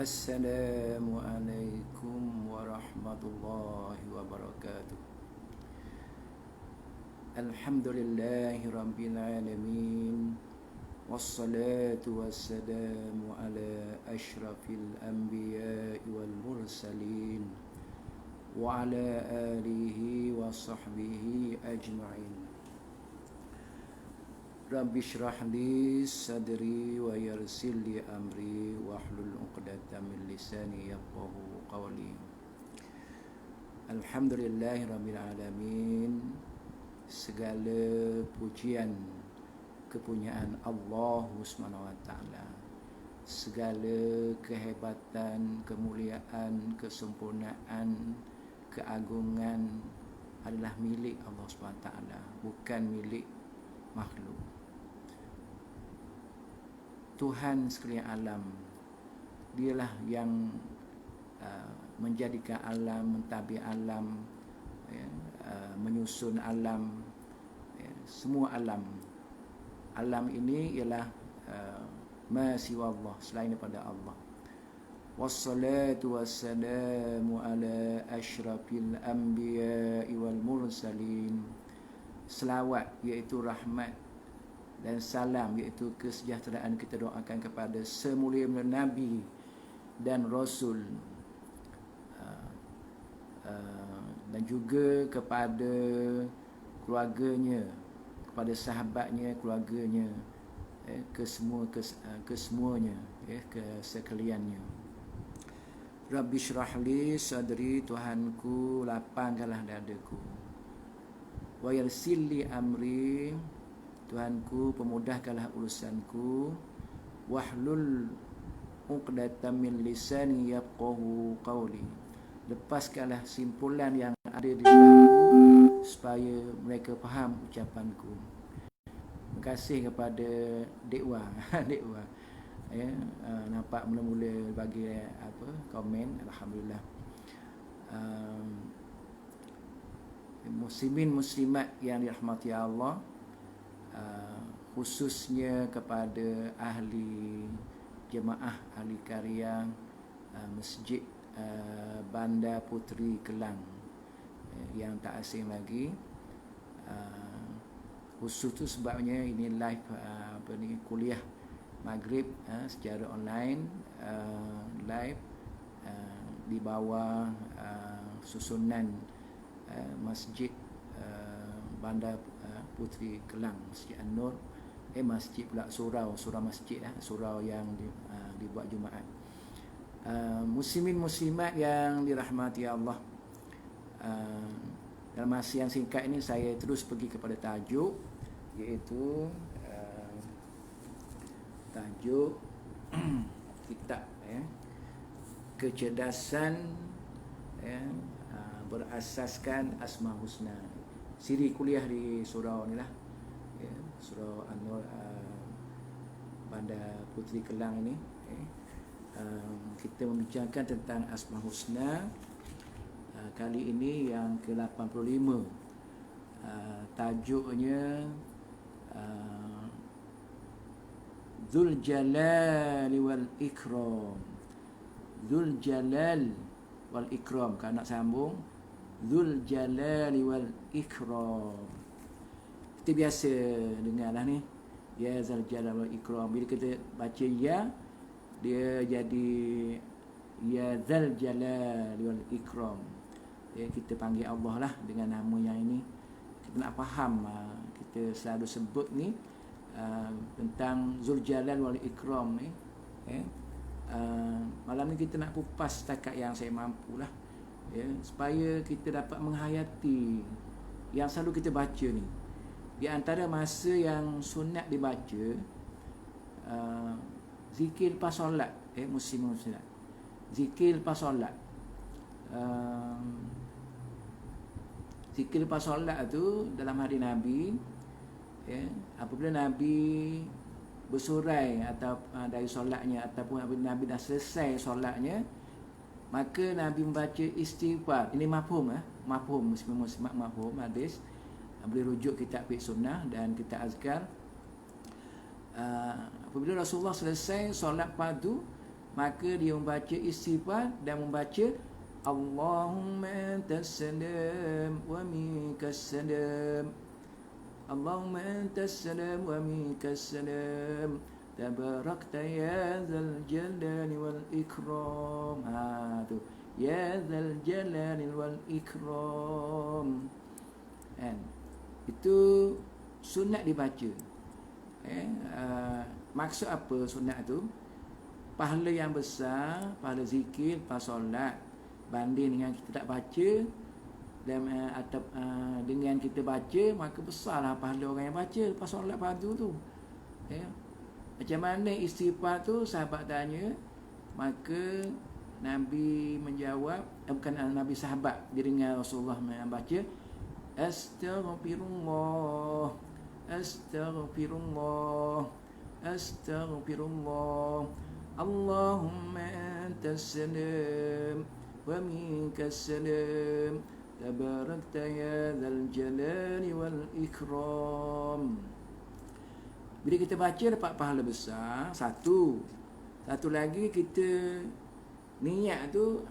Assalamualaikum warahmatullahi wabarakatuh. Alhamdulillahi rabbil alamin. Wassalatu wassalamu ala ashrafil anbiya'i wal mursalin wa ala alihi wa sahbihi ajma'in. Rabbi shrah li sadri wa yassir li amri wahlul 'uqdatam min lisani yafqahu qawli. Alhamdulillahirabbil alamin. Segala pujian kepunyaan Allah Subhanahu wa taala. Segala kehebatan, kemuliaan, kesempurnaan, keagungan adalah milik Allah Subhanahu wa taala, bukan milik makhluk. Tuhan sekalian alam, dialah yang menjadikan alam, mentadbir alam, menyusun alam, semua alam. Alam ini ialah ma siwa Allah, selain daripada Allah. Wassalatu wassalamu ala ashrafil anbiya'i wal mursalin. Selawat iaitu rahmat dan salam iaitu kesejahteraan kita doakan kepada semulia-mulia Nabi dan Rasul, dan juga kepada keluarganya, kepada sahabatnya, keluarganya, kesemuanya, kesekaliannya. Rabbi syrahli sadri, Tuhanku lapangkanlah dadaku. Wa yassir li amri, Tuhanku pemudahkanlah urusanku. Wahlul 'uqdatam min lisani yafqahu qawli, lepaskanlah simpulan yang ada di dalamku supaya mereka faham ucapanku. Terima kasih kepada Dekwa Dekwa, nampak mula-mula bagi komen. Alhamdulillah. Muslimin muslimat yang dirahmati Allah, khususnya kepada ahli jemaah, ahli karya Masjid Bandar Puteri Kelang, yang tak asing lagi. Khusus tu sebabnya ini live kuliah maghrib secara online, live di bawah susunan Masjid Bandar Puteri Kelang, Masjid An-Nur, masjid pula surau masjid, surau yang dibuat Jumaat. Muslimin muslimat yang dirahmati Allah, dalam masa yang singkat ini saya terus pergi kepada tajuk, iaitu tajuk kitab kecerdasan berasaskan Asma Husna. Siri kuliah di surau ni lah, surau An-Nur, Bandar Puteri Kelang ini. Kita membincangkan tentang Asma Husna. Kali ini yang ke-85. Tajuknya Dzul Jalali wal Ikram. Dzul Jalal wal Ikram. Kalau nak sambung, Dzul Jalali wal Ikram. Kita biasa dengarlah ni, ya Dzul Jalali wal Ikram. Bila kita baca ya, dia jadi ya Dzul Jalali wal Ikram. Kita panggil Allah lah dengan nama yang ini. Kita nak faham, kita selalu sebut ni tentang Dzul Jalal wal Ikram ni. Malam ni kita nak kupas setakat yang saya mampu lah, supaya kita dapat menghayati yang selalu kita baca ni. Di antara masa yang sunat dibaca, zikir lepas solat, muslim-muslimat, zikir lepas solat. Zikir lepas solat tu dalam hadis Nabi, apabila Nabi bersurai atau dari solatnya, ataupun apabila Nabi dah selesai solatnya, maka Nabi membaca istighfar. Ini mafhum, mafhum, muslim-muslimat, mafhum hadis. Boleh rujuk kitab fiqh sunnah dan kitab azkar. Apabila Rasulullah selesai solat fardu, maka dia membaca istighfar dan membaca Allahumma antas salam wa minkas salam. Allahumma antas salam wa minkas salam. Tabarakta ya dzal jalali wal ikram. Tu. Ya dzal jalali wal ikram. Kan? Itu sunat dibaca. Maksud apa sunat tu? Pahala yang besar, pahala zikir, pahala solat banding dengan kita tak baca, dan atau dengan kita baca, maka besarlah pahala orang yang baca lepas solat fardu tu. Macam mana istighfar tu? Sahabat tanya, maka Nabi menjawab, bukan Nabi, sahabat dia dengar Rasulullah membaca Astaghfirullah, Astaghfirullah, Astaghfirullah, Allahumma antas salam wa minkas salam, tabarakta ya dzal jalali wal ikram. Bila kita baca dapat pahala besar. Satu lagi, kita niat tu,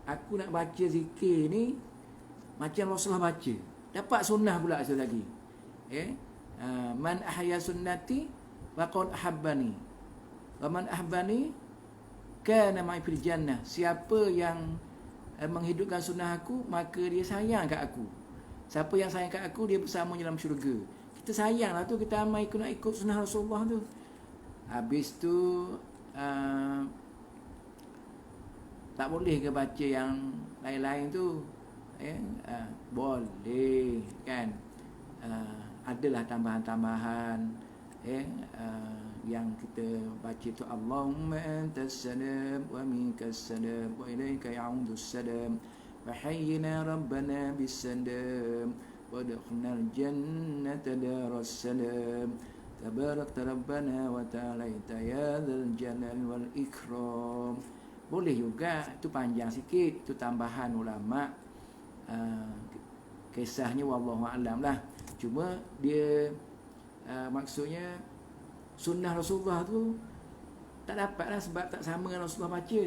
aku nak baca zikir ni macam Rasulullah baca, dapat sunnah pula satu lagi. Man ahya sunnati faqad ahabbani wa man ahabbani kana ma'i fil jannah. Siapa yang menghidupkan sunnah aku, maka dia sayang kat aku. Siapa yang sayang kat aku, dia bersama dalam syurga. Kita sayanglah tu, kita amal nak ikut sunnah Rasulullah tu. Habis tu tak boleh ke baca yang lain-lain tu? Boleh kan. Adalah tambahan-tambahan yang kita baca tu, Allahumma antas salam wa minkas salam wa ilaika ya'udus salam wa hayyina rabbana bis salam wa adkhilnal jannata daras salam tabarakta rabbana wa ta'alaita ya dzal jalal wal ikram. Boleh juga, itu panjang sikit, itu tambahan ulama. Kisahnya wallahu a'lam lah. Cuma dia maksudnya sunnah Rasulullah tu tak dapat lah, sebab tak sama dengan Rasulullah baca.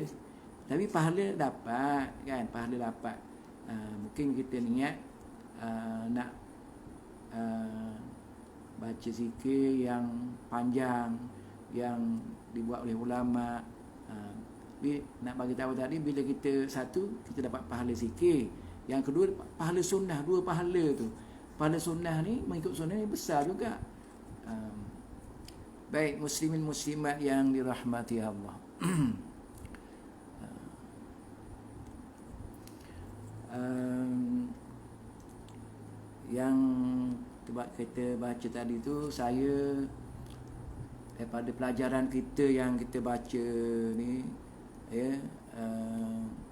Tapi pahala dapat kan, pahala dapat. Mungkin kita niat nak baca zikir yang panjang yang dibuat oleh ulama. Nak bagi tahu tadi, bila kita satu, kita dapat pahala zikir. Yang kedua, pahala sunnah. Dua pahala tu. Pahala sunnah ni, mengikut sunnah ni besar juga. Baik muslimin muslimat yang dirahmati Allah. Yang kita baca tadi tu, saya daripada pelajaran kita yang kita baca ni,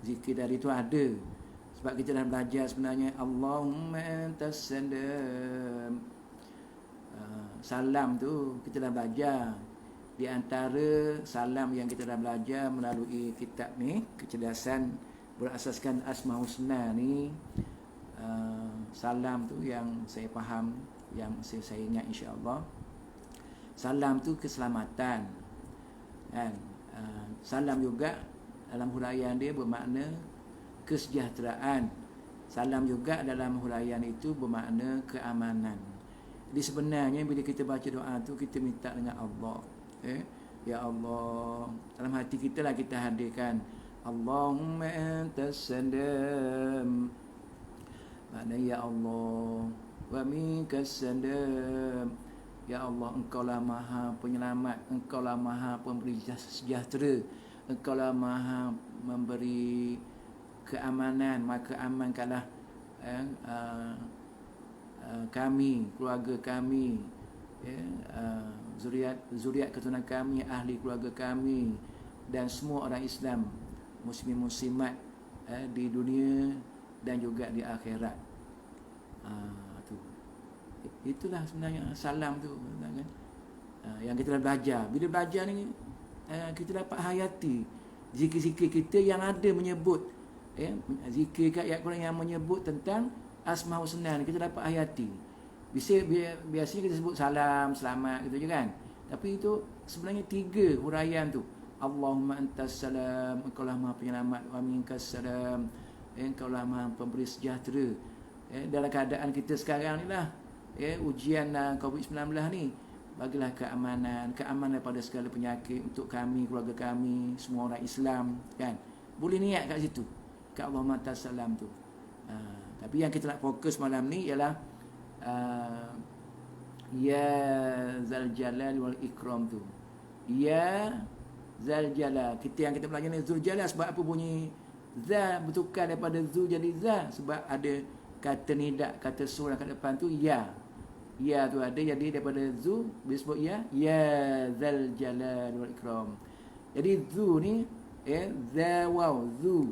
zikir tadi tu ada. Sebab kita dah belajar sebenarnya Allahumma antas salam. Salam tu kita dah belajar. Di antara salam yang kita dah belajar melalui kitab ni, kecerdasan berasaskan Asma Husna ni, salam tu yang saya faham, yang saya ingat insya-Allah, salam tu keselamatan kan. Salam juga dalam huraian dia bermakna kesejahteraan. Salam juga dalam huraian itu bermakna keamanan. Jadi sebenarnya bila kita baca doa tu, kita minta dengan Allah. Ya Allah, dalam hati kita lah kita hadirkan Allahumma antas salam, makna ya Allah, wa minkas salam, ya Allah, engkaulah maha penyelamat, engkaulah maha pemberi sejahtera, engkaulah maha memberi keamanan, maka amankanlah kami, keluarga kami, zuriat keturunan kami, ahli keluarga kami, dan semua orang Islam, muslim muslimat di dunia dan juga di akhirat. Itulah sebenarnya salam tu kan? Yang kita dah belajar. Bila belajar ni, kita dapat hayati zikir-zikir kita yang ada menyebut, zikir kat ayat Quran yang menyebut tentang Asma Husna ni, kita dapat hayati. Biasanya kita sebut salam, selamat gitu je kan. Tapi itu sebenarnya 3 huraian tu. Allahumma antas salam, engkau lah maha penyelamat, wa minkas salam, engkau lah maha pemberi sejahtera. Dalam keadaan kita sekarang ni lah, ujian COVID-19 ni, bagilah keamanan daripada segala penyakit untuk kami, keluarga kami, semua orang Islam, kan. Boleh niat kat situ, kat Allahumma antas salam tu. Tapi yang kita nak fokus malam ni ialah ya zal jalal wal ikram tu. Ya zal jalal. Yang kita belajar ni zul jalal, sebab apa bunyi za bertukar daripada zu jadi za? Sebab ada kata nidak, kata surah kat depan tu ya. Ya tu ada, jadi daripada zu disebut ya zal jalal wal ikram. Jadi zu ni za waw zu.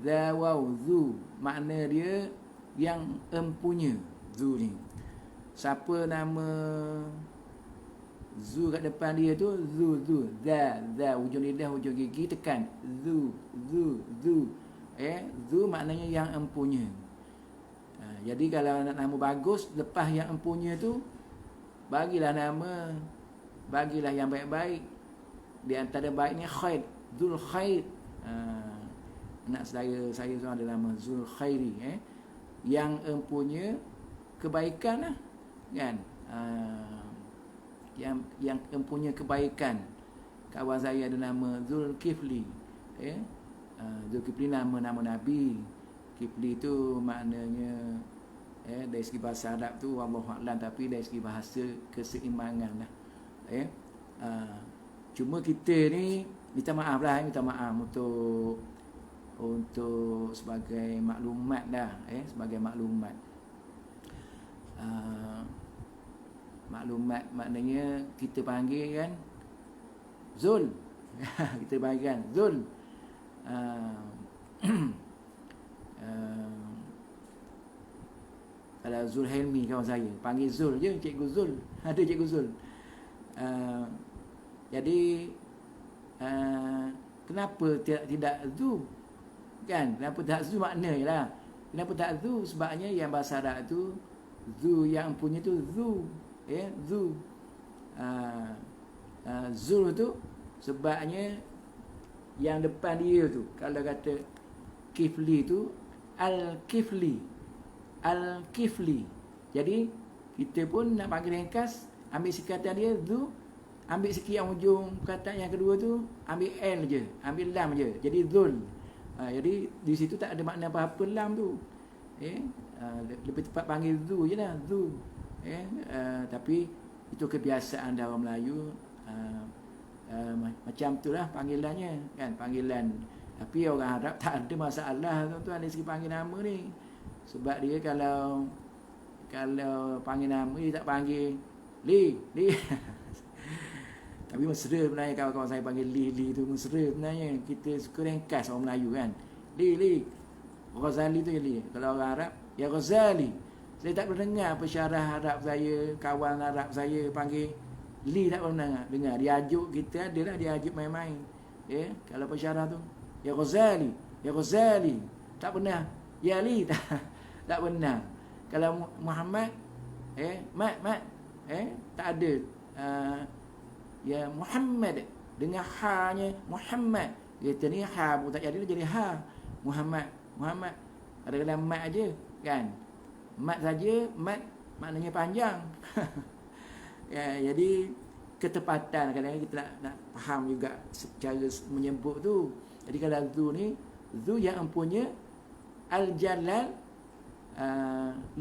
Za waw zu, makna dia yang empunya. Zu ni, siapa nama zu kat depan dia tu, zu za hujung lidah, hujung gigi tekan zu. Zu maknanya yang empunya. Jadi kalau nak nama bagus, lepas yang empunya tu, bagilah nama, bagilah yang baik-baik. Di antara baik ni khair, zul khair. Anak saya seorang ada nama Zul Khairi, yang empunya kebaikan lah, kan. Yang empunya kebaikan. Kawan saya ada nama Zul Kifli, Zul Kifli nama Nabi. Kifli tu maknanya dari segi bahasa Arab tu wallahualam, tapi dari segi bahasa keseimbangan lah. Cuma kita ni minta maaf untuk sebagai maklumat dah, sebagai maklumat. Maklumat maknanya kita panggil kan Zul. Kita panggil kan Zul. Kalau Zul Helmi kawan saya, panggil Zul je, Cikgu Zul. Ada Cikgu Zul. Jadi kenapa tidak Zu? Kan? Kenapa tak Zu makna je lah. Kenapa tak Zu? Sebabnya yang bahasa Arab tu, Zu yang punya tu Zu. Zu. Zul tu sebabnya yang depan dia tu. Kalau kata Kifli tu, Al-Kifli. Al-Kifli. Jadi kita pun nak panggil ringkas, ambil sikatan dia Zu, ambil sikit yang ujung perkataan yang kedua tu, ambil L je, ambil lam je, jadi Zul. Jadi di situ tak ada makna apa-apa lam tu. Lebih tepat panggil Zu je lah, Zu. Tapi itu kebiasaan orang Melayu. Macam itulah panggilannya, kan, panggilan. Tapi orang Arab tak ada masalah tuan-tuan dari segi panggil nama ni. Sebab dia kalau panggil nama dia tak panggil Li. Tapi mesra sebenarnya kawan-kawan saya panggil Li tu mesra sebenarnya. Kita suka ringkas orang Melayu kan. Li. Ghazali tu je Li. Kalau orang Arab, ya Ghazali. Saya tak pernah dengar pensyarah Arab saya, kawan Arab saya panggil Li, tak pernah dengar. Dia ajuk kita adalah dia ajuk main-main. Kalau pensyarah tu, ya Ghazali. Tak pernah ya Li, tak pernah. Kalau Muhammad, Mat, tak ada. Ya Muhammad dengan ha-nya Muhammad. Kita ni ha pun tak jadi ha. Muhammad. Kadang-kadang mat aja, kan. Mat saja, mat maknanya panjang. Jadi ketepatan kadang-kadang kita nak faham juga cara menyebut tu. Jadi kalau Zu ni, Zu yang empunya Al-Jalal,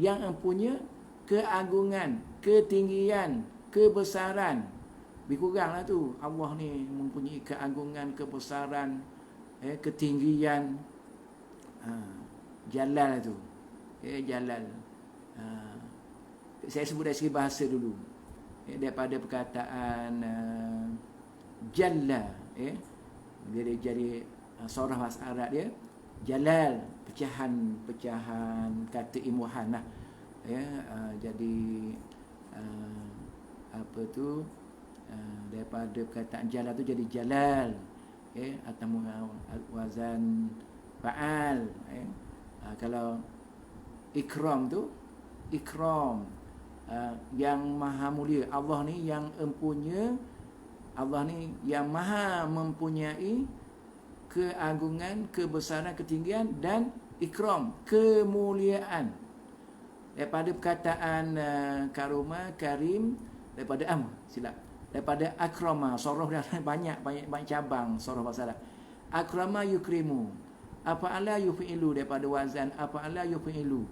yang empunya keagungan, ketinggian, kebesaran. Lebih kuranglah tu. Allah ni mempunyai keagungan, kebesaran, ketinggian. Jalal tu. Jalal. Saya sebut dari segi bahasa dulu. Daripada perkataan Jalla. Dia jadi surah bahasa Arab dia. Jalal. Pecahan kata imbuhan lah. Jadi apa tu, daripada perkataan Jalal tu jadi Jalal, atau wazan fa'al. Kalau ikram tu, ikram, yang maha mulia. Allah ni yang empunya Allah ni yang maha mempunyai keagungan, kebesaran, ketinggian dan ikram, kemuliaan. Daripada perkataan karuma, karim, daripada daripada akrama, sorof dah banyak cabang sorof bahasa Arab. Akrama yukrimu, afa'ala yufi'ilu, daripada wazan afa'ala yufi'ilu.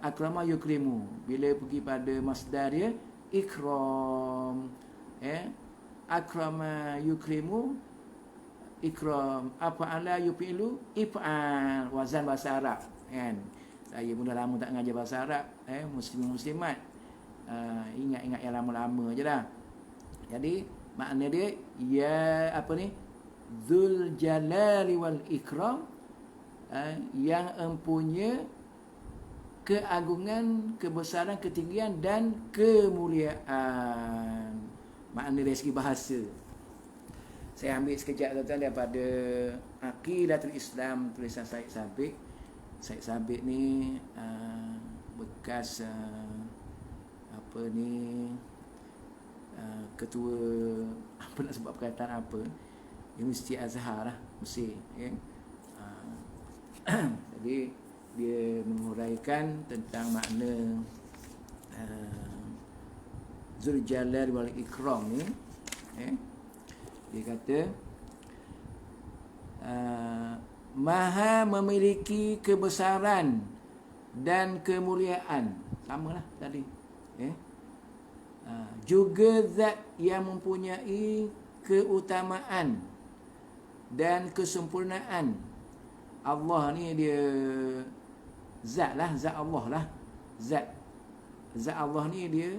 Akrama yukrimu, bila pergi pada masdar dia ikram. Akrama yukrimu, ikram. Afa'ala yufi'ilu, if'al, wazan bahasa Arab, kan. Saya pun dah lama tak mengajar bahasa Arab, muslim-muslimat. Ingat-ingat yang lama-lama je lah. Jadi makna dia ya Dzul Jalali wal Ikram, yang empunya keagungan, kebesaran, ketinggian dan kemuliaan. Makna dari segi bahasa. Saya ambil sekejap tuan-tuan daripada Aqidatul Islam, tulisan Said Sabiq. Said Sabiq ni bekas ketua, apa nak sebut perkataan apa, Universiti Azhar lah, Mesir, ya. Jadi dia menguraikan tentang makna Dzul Jalal wal Ikram ni, ya. Dia kata maha memiliki kebesaran dan kemuliaan, samalah tadi, ya. Juga zat yang mempunyai keutamaan dan kesempurnaan. Allah ni dia zat lah, zat Allah lah, zat Allah ni dia,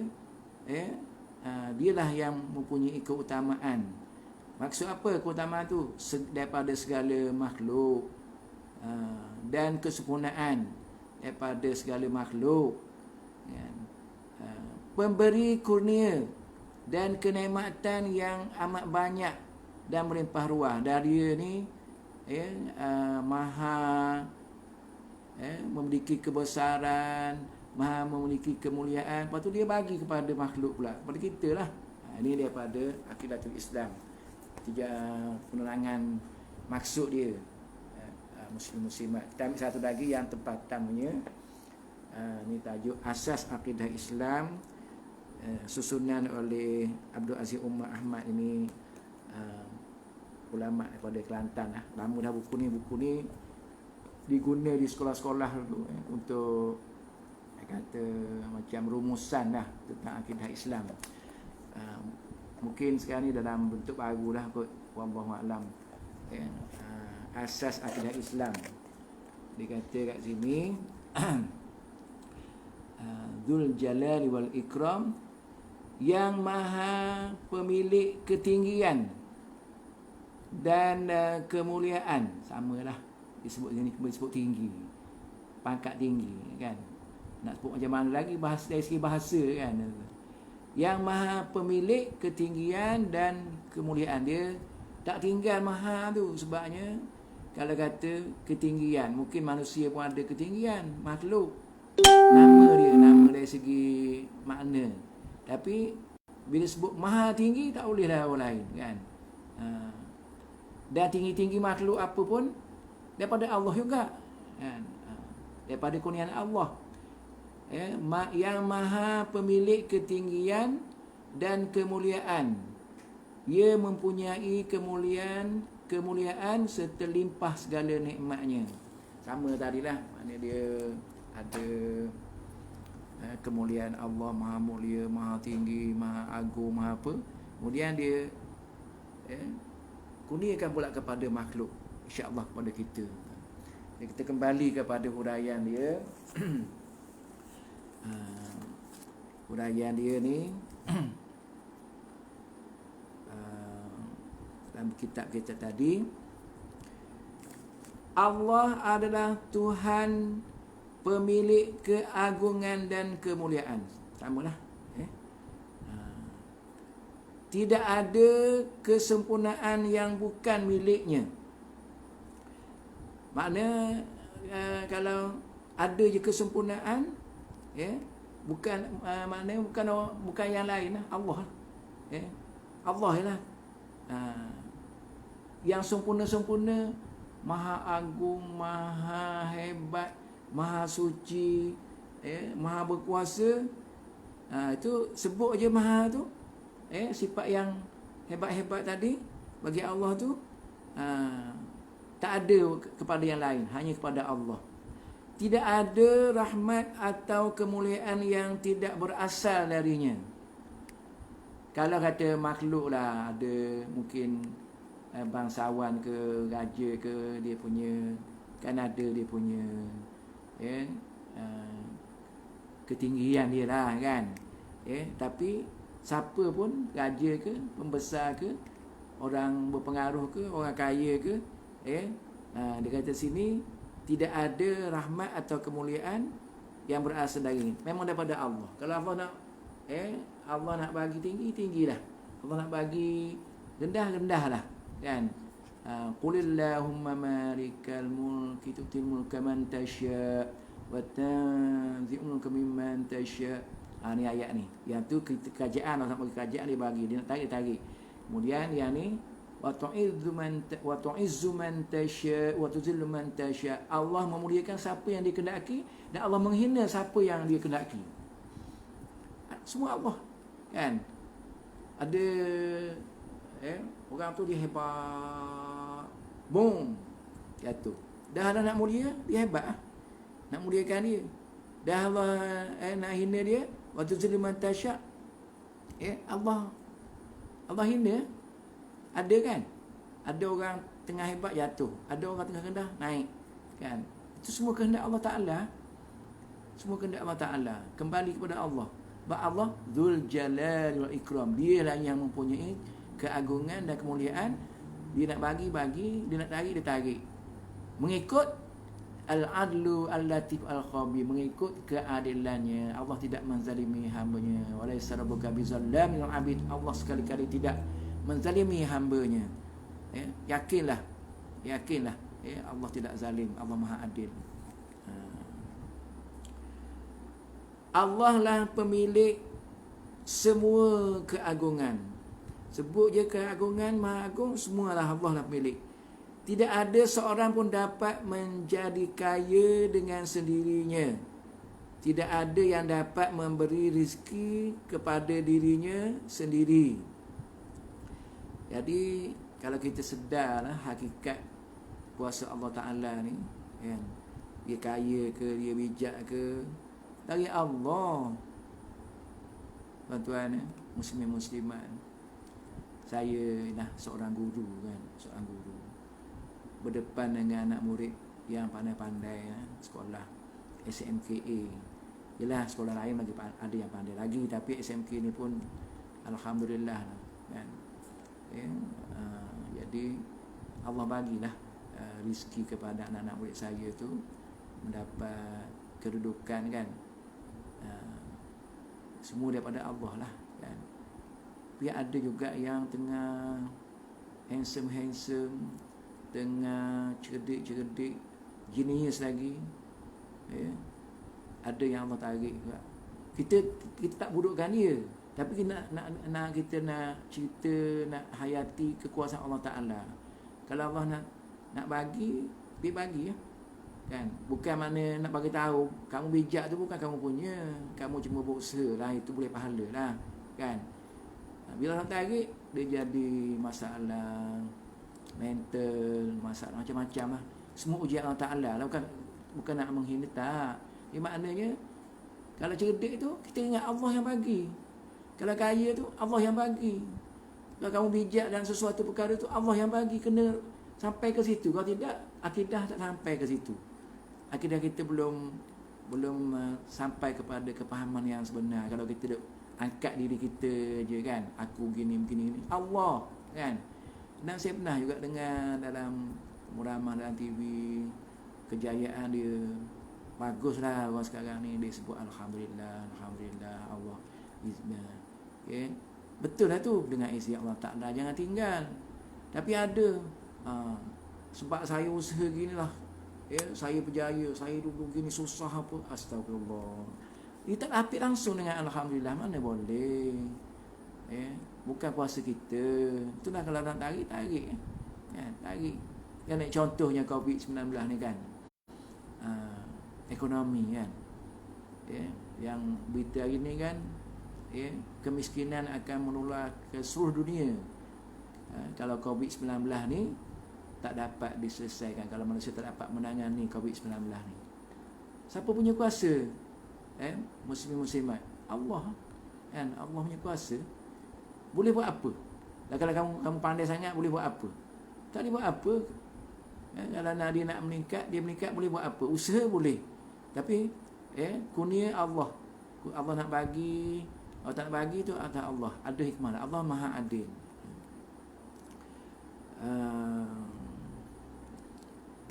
dialah yang mempunyai keutamaan. Maksud apa keutamaan tu? Daripada segala makhluk, dan kesempurnaan daripada segala makhluk, pemberi kurnia dan kenikmatan yang amat banyak dan melimpah ruah. Dari dia ni maha memiliki kebesaran, maha memiliki kemuliaan. Lepas tu dia bagi kepada makhluk pula, kepada kita lah. Ini daripada Aqidatul Islam, 3 penerangan maksud dia, muslim-muslimat. Kita ambil satu lagi yang tempatan punya. Ni tajuk Asas Aqidah Islam, susunan oleh Abdul Aziz Umar Ahmad. Ini ulama daripada Kelantan lah. Lama dah buku ni diguna di sekolah-sekolah dulu, untuk kata macam rumusan lah tentang akidah Islam. Mungkin sekarang ni dalam bentuk baru lah kot, wallahu a'lam. Asas akidah Islam, dia kata kat sini Dzul Jalali wal Ikram, yang maha pemilik ketinggian dan kemuliaan. Samalah disebut tinggi, pangkat tinggi, kan. Nak sebut macam mana lagi dari segi bahasa, kan. Yang maha pemilik ketinggian dan kemuliaan. Dia tak tinggal maha tu, sebabnya kalau kata ketinggian, mungkin manusia pun ada ketinggian, makhluk, nama dari segi makna. Tapi bila sebut maha tinggi, tak boleh lah orang lain, kan. Dan tinggi-tinggi makhluk apa pun daripada Allah juga, kan. Daripada kurniaan Allah, yang maha pemilik ketinggian dan kemuliaan. Ia mempunyai kemuliaan serta limpah segala nikmatnya. Sama tadilah, maknanya dia ada kemuliaan Allah, maha mulia, maha tinggi, maha agung, maha apa. Kemudian dia kurniakan pula kepada makhluk, insya-Allah kepada kita. Jadi kita kembali kepada huraian dia. Huraian dia ni dalam kitab kita tadi, Allah adalah Tuhan pemilik keagungan dan kemuliaan. Samalah. Tidak ada kesempurnaan yang bukan miliknya. Makna kalau ada je kesempurnaan, bukan maknanya bukan yang lain lah, Allah. Allah lah yang sempurna-sempurna, maha agung, maha hebat, maha suci, maha berkuasa. Itu sebut je maha tu, sifat yang hebat-hebat tadi bagi Allah tu, tak ada kepada yang lain, hanya kepada Allah. Tidak ada rahmat atau kemuliaan yang tidak berasal darinya. Kalau kata makhluk lah, ada mungkin bangsawan ke, raja ke, dia punya, kan ada dia punya ketinggian dia lah kan. Tapi siapa pun, raja ke, pembesar ke, orang berpengaruh ke, orang kaya ke, dia kata sini tidak ada rahmat atau kemuliaan yang berasal dari, memang daripada Allah. Kalau Allah nak Allah nak bagi tinggi, tinggilah. Allah nak bagi rendah, rendahlah kan. Qulillahumma malikal mulki tu'til mulka man tasya wa tanzi'ul mulka mimman tasya. Ni ayat ni. Yang tu kerajaan, Allah nak bagi kerajaan, dia bagi, dia nak tarik. Kemudian yang ni wa tu'izzu man tasya wa tuzillu man tasya. Allah memuliakan siapa yang dia kehendaki dan Allah menghina siapa yang dia kehendaki. Semua Allah kan. Ada orang tu dia hebat, boom, jatuh. Dah Allah nak mulia, dia hebat lah. Nak muliakan dia. Dah Allah nak hina dia, wa tuzillu man tasya. Allah hina. Ada kan? Ada orang tengah hebat jatuh, ada orang tengah rendah naik kan. Itu semua kehendak Allah Ta'ala. Semua kehendak Allah Ta'ala, kembali kepada Allah. Sebab Allah Dzul Jalal wal Ikram, dia lah yang mempunyai keagungan dan kemuliaan. Dia nak bagi, dia nak tarik, dia tarik. Mengikut Al-Adlu Al-Latif Al-Khabir, mengikut keadilannya. Allah tidak menzalimi hamba-Nya. Walaysa rabbuka bizallamin lil 'abid. Allah sekali-kali tidak menzalimi hamba-Nya. Yakinlah. Allah tidak zalim, Allah Maha Adil. Allah lah pemilik semua keagungan. Sebut je keagungan, Maha Agung, semualah Allah lah pemilik. Tidak ada seorang pun dapat menjadi kaya dengan sendirinya. Tidak ada yang dapat memberi rezeki kepada dirinya sendiri. Jadi kalau kita sedarlah hakikat kuasa Allah Ta'ala ni kan, dia kaya ke, dia bijak ke, dari Allah. Tuan-tuan, muslimin-muslimat, saya seorang guru kan, seorang guru berdepan dengan anak murid yang pandai-pandai sekolah SMKA. Yalah, sekolah lain lagi ada yang pandai lagi, tapi SMK ni pun alhamdulillah kan. Jadi Allah bagilah rezeki kepada anak-anak murid saya tu mendapat kedudukan kan. Semua daripada Allah lah kan. Tapi ada juga yang tengah handsome, tengah cerdik, genius lagi. Ada yang Allah tarik juga. Kita tak burukkan dia, tapi kita nak cerita, nak hayati kekuasaan Allah Ta'ala. Kalau Allah nak bagi, dia bagi ya. Kan? Bukan mana nak bagi tahu kamu bijak tu bukan kamu punya, kamu cuma berusaha lah, itu boleh pahala lah kan. Bila Allah tarik, dia jadi masalah mental, masalah macam-macam lah. Semua ujian Allah Ta'ala lah, bukan nak menghina, tak. Dia maknanya kalau cerdik tu kita ingat Allah yang bagi. Kalau kaya tu Allah yang bagi. Kalau kamu bijak dalam sesuatu perkara tu Allah yang bagi. Kena sampai ke situ. Kalau tidak, akidah tak sampai ke situ. Akidah kita belum sampai kepada kepahaman yang sebenar. Kalau kita angkat diri kita je kan, aku gini. Allah kan. Dan saya pernah juga dengar dalam muramah dalam TV, kejayaan dia baguslah orang sekarang ni, dia sebut alhamdulillah Allah izna. Okay. Betul lah tu, dengan izin Allah Ta'ala jangan tinggal. Tapi ada sebab saya usaha ginilah, saya berjaya, saya dulu gini susah apa, astagfirullah. Dia tak lapik langsung dengan alhamdulillah, mana boleh. bukan kuasa kita. Itulah kalau nak tarik kan, tarik. Kan contohnya COVID-19 ni kan, ekonomi kan, yang berita hari ni kan, kemiskinan akan menular ke seluruh dunia kalau COVID-19 ni tak dapat diselesaikan, kalau manusia tak dapat menangani COVID-19 ni. Siapa punya kuasa? Muslim-muslimat, Allah kan, Allah punya kuasa. Boleh buat apa? Dan kalau kamu pandai sangat, boleh buat apa? Tak boleh buat apa. Kalau dia nak meningkat, dia meningkat, boleh buat apa? Usaha boleh, tapi kurnia Allah. Allah nak bagi, Allah tak nak bagi tu atas Allah. Ada hikmah. Allah Maha Adil.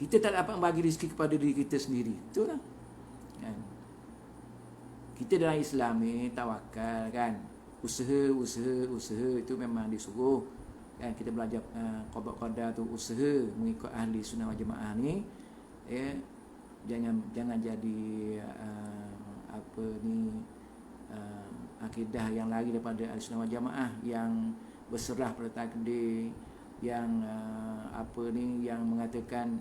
Kita tak dapat bagi rezeki kepada diri kita sendiri. Itulah kan. Kita dalam Islam ni tawakal kan. Usaha itu memang disuruh kan. Kita belajar qada qadar tu, usaha mengikut ahli sunnah wal jamaah ni. Jangan jadi akidah yang lari daripada ahli sunnah wal jamaah, yang berserah pada takdir, yang yang mengatakan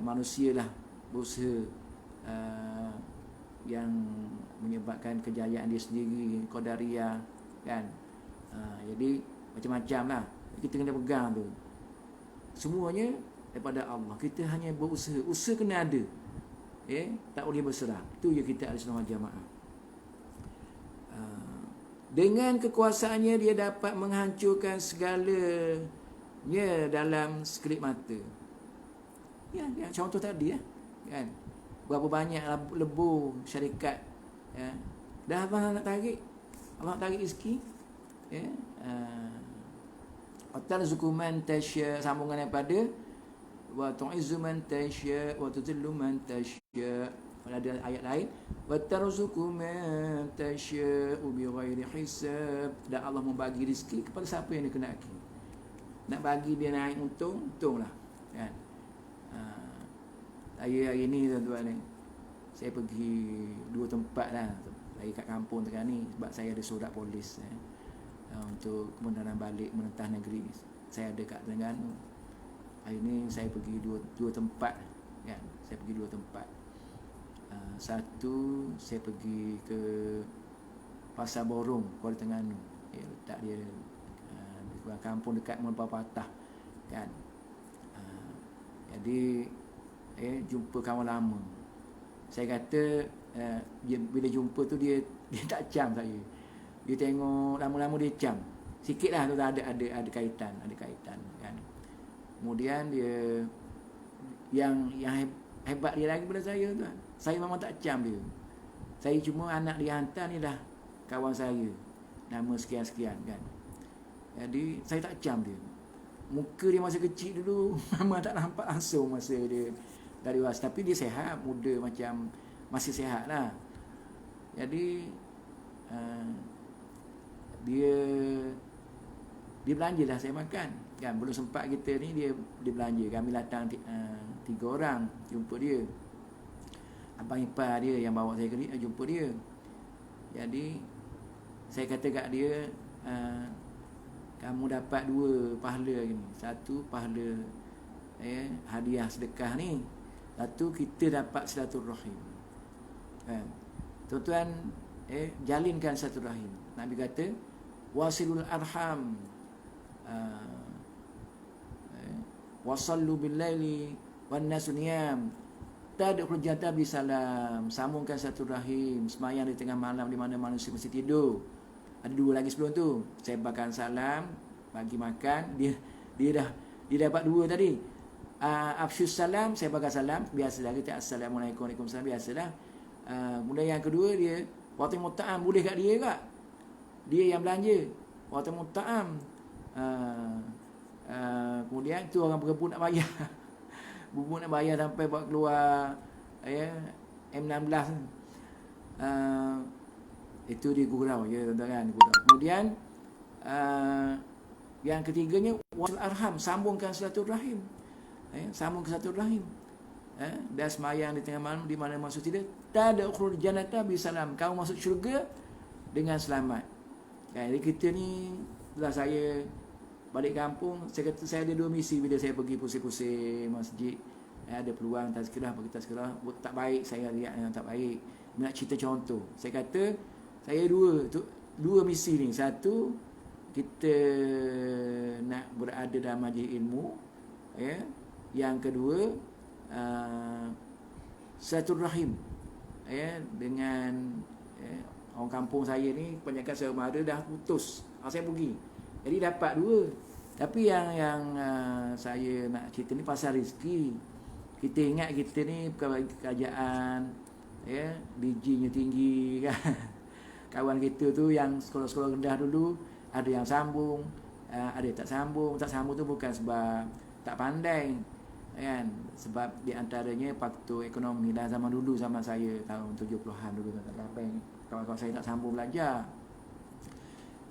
manusia lah berusaha yang menyebabkan kejayaan dia sendiri, qadariyah kan. Jadi macam-macam lah kita kena pegang tu. Semuanya daripada Allah. Kita hanya berusaha. Usaha kena ada. Tak boleh berserah. Itu je kita Ahlussunnah wal Jamaah. Dengan kekuasaannya dia dapat menghancurkan segalanya dalam sekelip mata. Ya, contoh tadi kan. Berapa banyak lebu syarikat dah Allah nak tarik. Allah nak tarik rezeki. Atarzuku man tasya, sambungan daripada wa tu'izzu man tasya wa tudhillu man tasya. Ada ayat lain, wa tarzuku man tasya bi ghairi hisab. Dan Allah membagi rezeki kepada siapa yang dikehendaki. Nak bagi dia naik untunglah kan. Saya hari ni tuan-tuan ni, saya pergi 2 tempat lah. Saya kat kampung Terengganu ni sebab saya ada surat polis untuk kebenaran balik menentah negeri. Saya ada kat Terengganu. Hari ni saya pergi dua tempat kan. Saya pergi 2 tempat. Satu, saya pergi ke Pasar Borong, Kuala Terengganu. Letak dia di kampung dekat Mempawah Patah kan. Jadi jumpa kawan lama. Saya kata bila jumpa tu dia tak cam saya. Dia tengok lama-lama dia cam. Sikitlah tu ada kaitan kan. Kemudian dia yang hebat dia lagi pada saya tu. Saya memang tak cam dia. Saya cuma anak dia hantar ni dah kawan saya. Nama sekian-sekian kan. Jadi saya tak cam dia. Muka dia masa kecil dulu memang tak nampak langsung masa dia dari dewasa, tapi dia sihat, muda, macam masih sihat lah. Jadi dia belanja dah saya makan kan. Belum sempat kita ni dia belanja. Kami datang 3 orang jumpa dia. Abang ipar dia yang bawa saya ke dia jumpa dia. Jadi saya kata kat dia, kamu dapat 2 pahala ni. Satu pahala hadiah sedekah ni. Satu kita dapat silaturahim. Tuan-tuan, jalinkan silaturahim. Nabi kata wasilul arham, wasallu bil laili wan nasu niyam, tadkhul jannata bisalam. Sambungkan silaturahim, sembahyang di tengah malam di mana manusia mesti tidur. Ada 2 lagi sebelum tu. Sebarkan salam, bagi makan. Dia dapat 2 tadi. Afsyus salam, saya bagi salam, biasalah kita assalamualaikum, waalaikumsalam, biasalah. Kemudian yang kedua dia watimut ta'am, boleh kat dia kak. Dia yang belanja. Watimut ta'am. Kemudian tu orang berebut nak bayar. Berebut nak bayar sampai buat keluar M16. Itu dia gurau je tuan-tuan kan, gurau. Kemudian yang ketiganya wasil arham, sambungkan silaturahim. Sambung ke silaturahim. Dan semayang di tengah malam di mana masuk tidak, tadkhul jannata bisalam, kamu masuk syurga dengan selamat. Jadi kita ni setelah saya balik kampung, saya kata saya ada 2 misi bila saya pergi pusing-pusing masjid. Ada peluang tazkirah, bagi tazkirah tak baik, saya lihat yang tak baik, nak cerita contoh. Saya kata saya dua misi ni. Satu, kita nak berada dalam majlis ilmu, ya. Yang kedua, silaturahim, ya, dengan orang kampung saya ni kebanyakan saudara dah putus. Saya pergi. Jadi dapat 2. Tapi yang saya nak cerita ni pasal rezeki. Kita ingat kita ni bukan bagi kerajaan, ya, dijinya tinggi kan. Kawan kita tu yang sekolah-sekolah rendah dulu, ada yang sambung, ada yang tak sambung. Tak sambung tu bukan sebab tak pandai, kan, sebab di antaranya faktor ekonomi. Dah zaman dulu, zaman saya tahun 70-an dulu, kawan-kawan saya tak sambung belajar.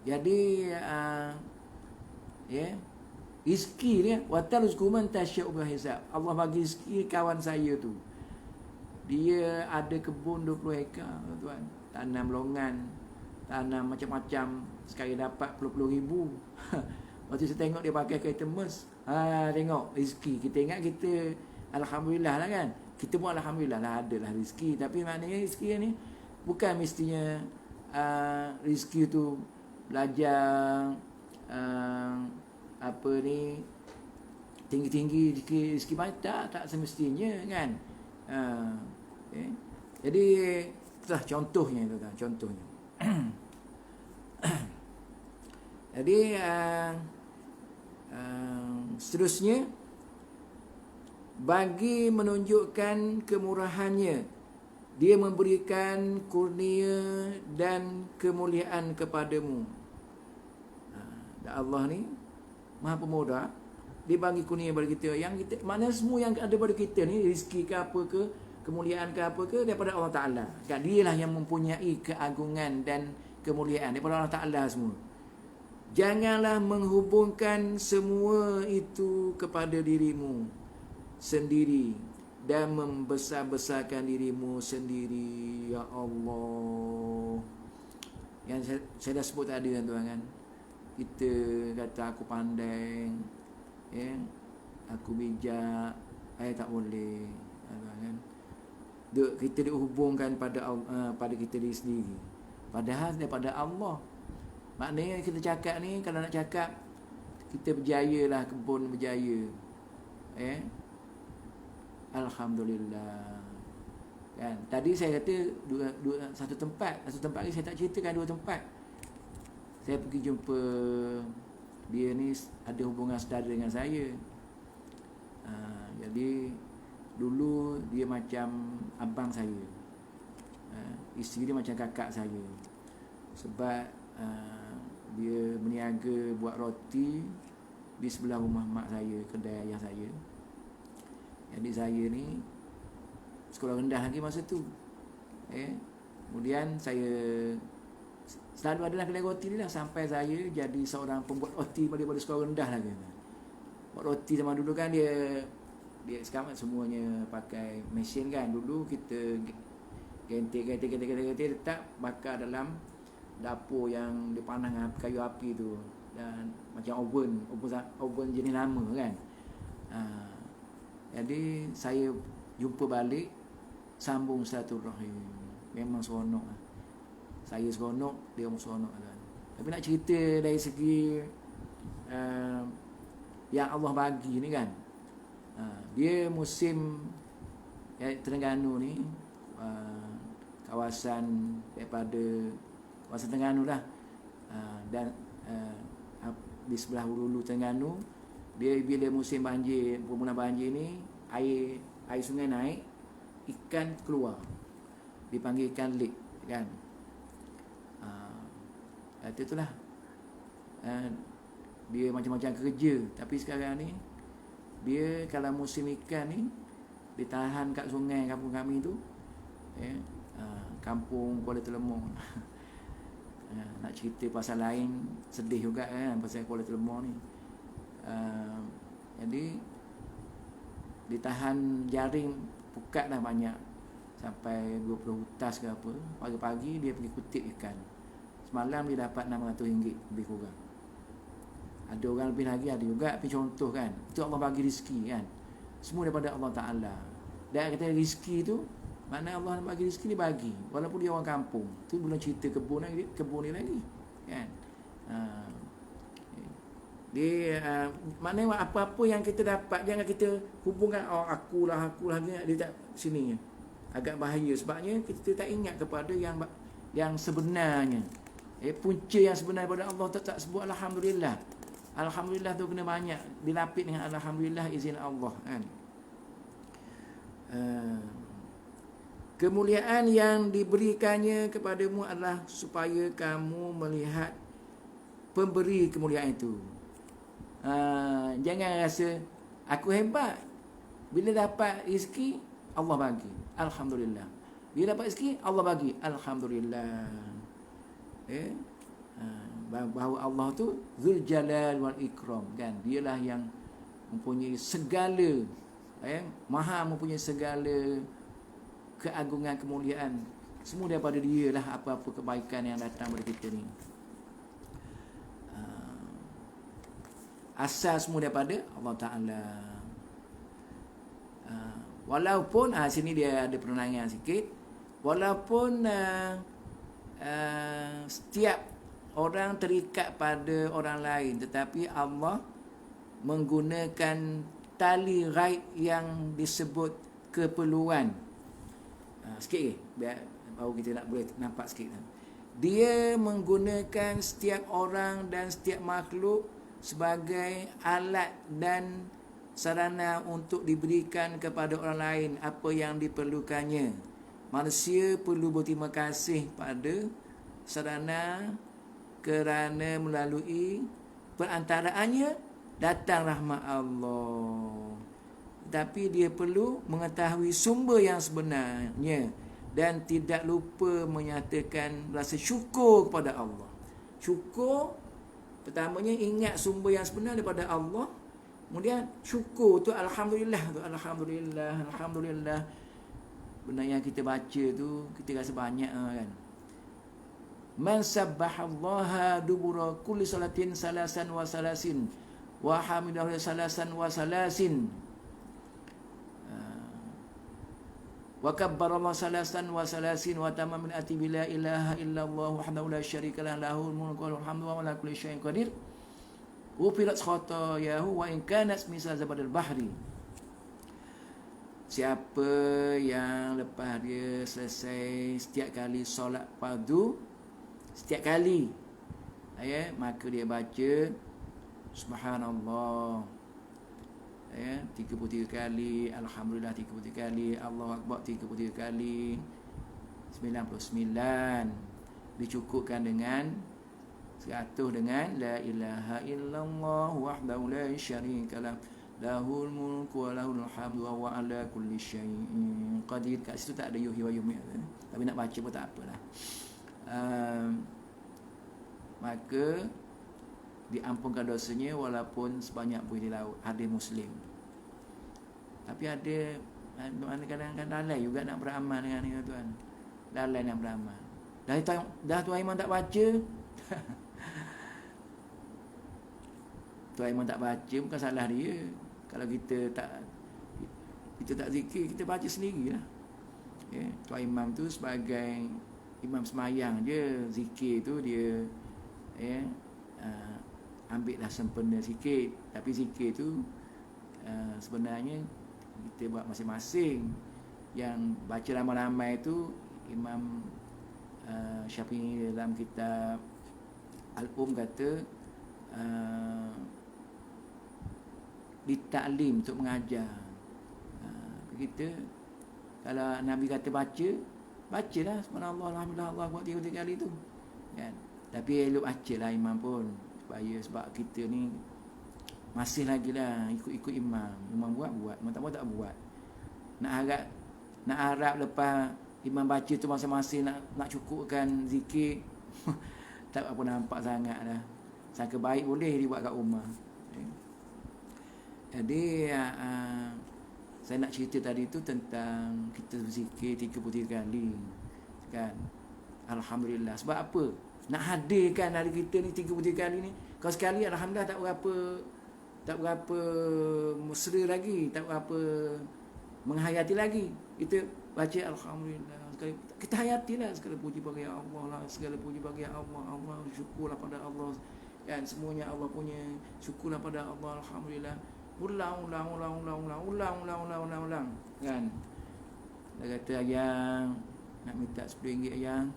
Jadi ya, rezeki ni, wa tarzuqu man tasya'u bihisab. Allah bagi rezeki kawan saya tu. Dia ada kebun 20 hektar, tuan. Tanam longan, tanam macam-macam, sekali dapat puluh-puluh ribu. Waktu saya tengok dia pakai kereta Merc, tengok rezeki. Kita ingat kita alhamdulillah lah kan. Kita pun alhamdulillah lah, adalah rezeki. Tapi maknanya rezeki ni bukan mestinya rezeki tu belajar apa ni, tinggi-tinggi rezeki banyak, tak semestinya kan. Okay. Jadi itulah contohnya tu kan, contohnya. Jadi seterusnya, bagi menunjukkan kemurahannya, dia memberikan kurnia dan kemuliaan kepadamu. Allah ni Maha Pemurah. Dia bagi kurnia kepada kita. Yang kita, maknanya semua yang ada pada kita ni, rezeki ke apa ke, kemuliaan ke apa ke, daripada Allah Ta'ala. Kan, dialah yang mempunyai keagungan dan kemuliaan daripada Allah Ta'ala semua. Janganlah menghubungkan semua itu kepada dirimu sendiri dan membesar-besarkan dirimu sendiri. Ya Allah. Yang saya dah sebut tadi kan, tuan kan. Kita kata aku pandai, ya, aku bijak, tak boleh, kan? Kita dihubungkan pada kita diri sendiri, padahal daripada Allah. Maknanya kita cakap ni, kalau nak cakap kita berjaya lah, kebun berjaya, alhamdulillah, kan? Tadi saya kata satu tempat ni saya tak ceritakan 2 tempat. Saya pergi jumpa dia ni, ada hubungan saudara dengan saya. Jadi dulu dia macam abang saya, isteri dia macam kakak saya. Sebab dia berniaga buat roti di sebelah rumah mak saya, kedai ayah saya. Jadi saya ni sekolah rendah lagi masa tu. Kemudian saya selalu adalah kedai roti ni lah, sampai saya jadi seorang pembuat roti daripada sekolah rendah lagi. Buat roti zaman dulu kan, dia sekarang semuanya pakai mesin kan. Dulu kita gentik letak bakar dalam dapur yang dipanah dengan kayu api tu, dan macam oven jenis lama kan. Jadi saya jumpa balik, sambung silaturahim. Memang seronok lah. Saya seronok, dia pun seronok kan. Tapi nak cerita dari segi yang Allah bagi ni kan, dia musim Terengganu ni, kawasan daripada kawasan Terengganu lah, dan di sebelah hulu Terengganu, dia bila musim banjir, permulaan banjir ni, air sungai naik, ikan keluar, dipanggil ikan lik kan. Itulah, dia macam-macam kerja. Tapi sekarang ni, dia kalau musim ikan ni, ditahan kat sungai kampung kami tu, kampung Kuala Telemong. Nak cerita pasal lain, sedih juga kan, pasal Kuala Telemong ni. Jadi ditahan jaring, pukat dah banyak, sampai 20 utas ke apa. Pagi-pagi dia pergi kutip ikan. Semalam dia dapat RM600 lebih kurang. Ada orang lebih lagi, ada juga. Tapi contoh kan, itu Allah bagi rezeki kan. Semua daripada Allah Ta'ala. Dan kata rezeki tu, mana Allah nak bagi rezeki, dia bagi. Walaupun dia orang kampung. Tu belum cerita kebun ni lagi. Kan? Maknanya apa-apa yang kita dapat, jangan kita hubungkan akulah dia tak sini. Agak bahaya sebabnya kita tak ingat kepada yang sebenarnya. Punca yang sebenar daripada Allah tak sebut alhamdulillah. Alhamdulillah tu kena banyak dilapis dengan alhamdulillah izin Allah kan. Kemuliaan yang diberikannya kepadamu adalah supaya kamu melihat pemberi kemuliaan itu. Jangan rasa aku hebat. Bila dapat rezeki Allah bagi, alhamdulillah. Bila dapat rezeki Allah bagi, alhamdulillah. Bahawa Allah tu Dzul Jalal wal Ikram kan. Dialah yang mempunyai segala maha mempunyai segala keagungan, kemuliaan. Semua daripada dia lah apa-apa kebaikan yang datang pada kita ni. Asal semua daripada Allah Ta'ala. Walaupun sini dia ada penerangan sikit. Walaupun setiap orang terikat pada orang lain, tetapi Allah menggunakan tali raib yang disebut keperluan. Sikit biar baru kita nak boleh nampak sikit. Dia menggunakan setiap orang dan setiap makhluk sebagai alat dan sarana untuk diberikan kepada orang lain apa yang diperlukannya. Manusia perlu berterima kasih pada sarana kerana melalui perantaraannya datang rahmat Allah. Tapi dia perlu mengetahui sumber yang sebenarnya dan tidak lupa menyatakan rasa syukur kepada Allah. Syukur pertamanya ingat sumber yang sebenar daripada Allah. Kemudian syukur tu alhamdulillah tu, alhamdulillah. Benda yang kita baca tu kita rasa banyak kan. Man sabbahallaha dubura kulli salatin salasan wa salasin wa hamidahu salasan wa salasin wa kabbarallaha salasan wa salasin wa tamma min ati bila ilaha illallah wahdahu la syarika lahu lahul mulku wa lahul hamdu wa ala kulli syai'in qadir ufirat khatayahu wa in kanat misal zabadil bahri. Siapa yang lepas dia selesai setiap kali solat fardu, setiap kali maka dia baca subhanallah 33 kali, alhamdulillah 33 kali, Allahu akbar 33 kali, 99 dicukupkan dengan 100 dengan la ilaha illallah wahdahu la syarikalah lahul mulku wa lahul hamdu wa huwa ala kulli syai'in qadir. Kat situ tak ada yuhyi wa yumiit, tapi nak baca pun tak apalah. Maka diampunkan dosanya walaupun sebanyak buih di laut. Hadis Muslim. Tapi ada kadang-kadang lalai juga nak beramal dengan ni tuan. Lalai nak beramal. Dah Tuan Iman tak baca. Tuan Iman tak baca bukan salah dia. Kalau kita tak zikir, kita baca sendirilah. Tuan Imam tu sebagai imam semayang je, zikir tu dia ambil dah sempurna sikit. Tapi zikir tu sebenarnya kita buat masing-masing. Yang baca ramai-ramai tu Imam Syafi'i dalam kitab kata ditaklim untuk mengajar. Kita kalau Nabi kata bacalah subhanallah alhamdulillah Allah buat 3 kali tu kan. Tapi elok bacalah imam pun sebab kita ni masih lagi lah ikut imam buat imam tak buat. Nak harap lepas imam baca tu masing-masing nak cukupkan zikir tak apa nampak sangat dah. Sangka baik boleh dibuat kat rumah. Jadi saya nak cerita tadi tu tentang kita berzikir 33 kali kan. Alhamdulillah. Sebab apa? Nak hadirkan hari kita ni 33 kali ni. Kau sekali alhamdulillah tak berapa mesra lagi, tak berapa menghayati lagi. Kita baca alhamdulillah sekali, kita hayatilah segala puji bagi Allah lah, segala puji bagi Allah. Allah, syukurlah pada Allah kan, semuanya Allah punya, syukurlah pada Allah, alhamdulillah. Ulang kan. Dia kata, ayang nak minta RM10 ayang.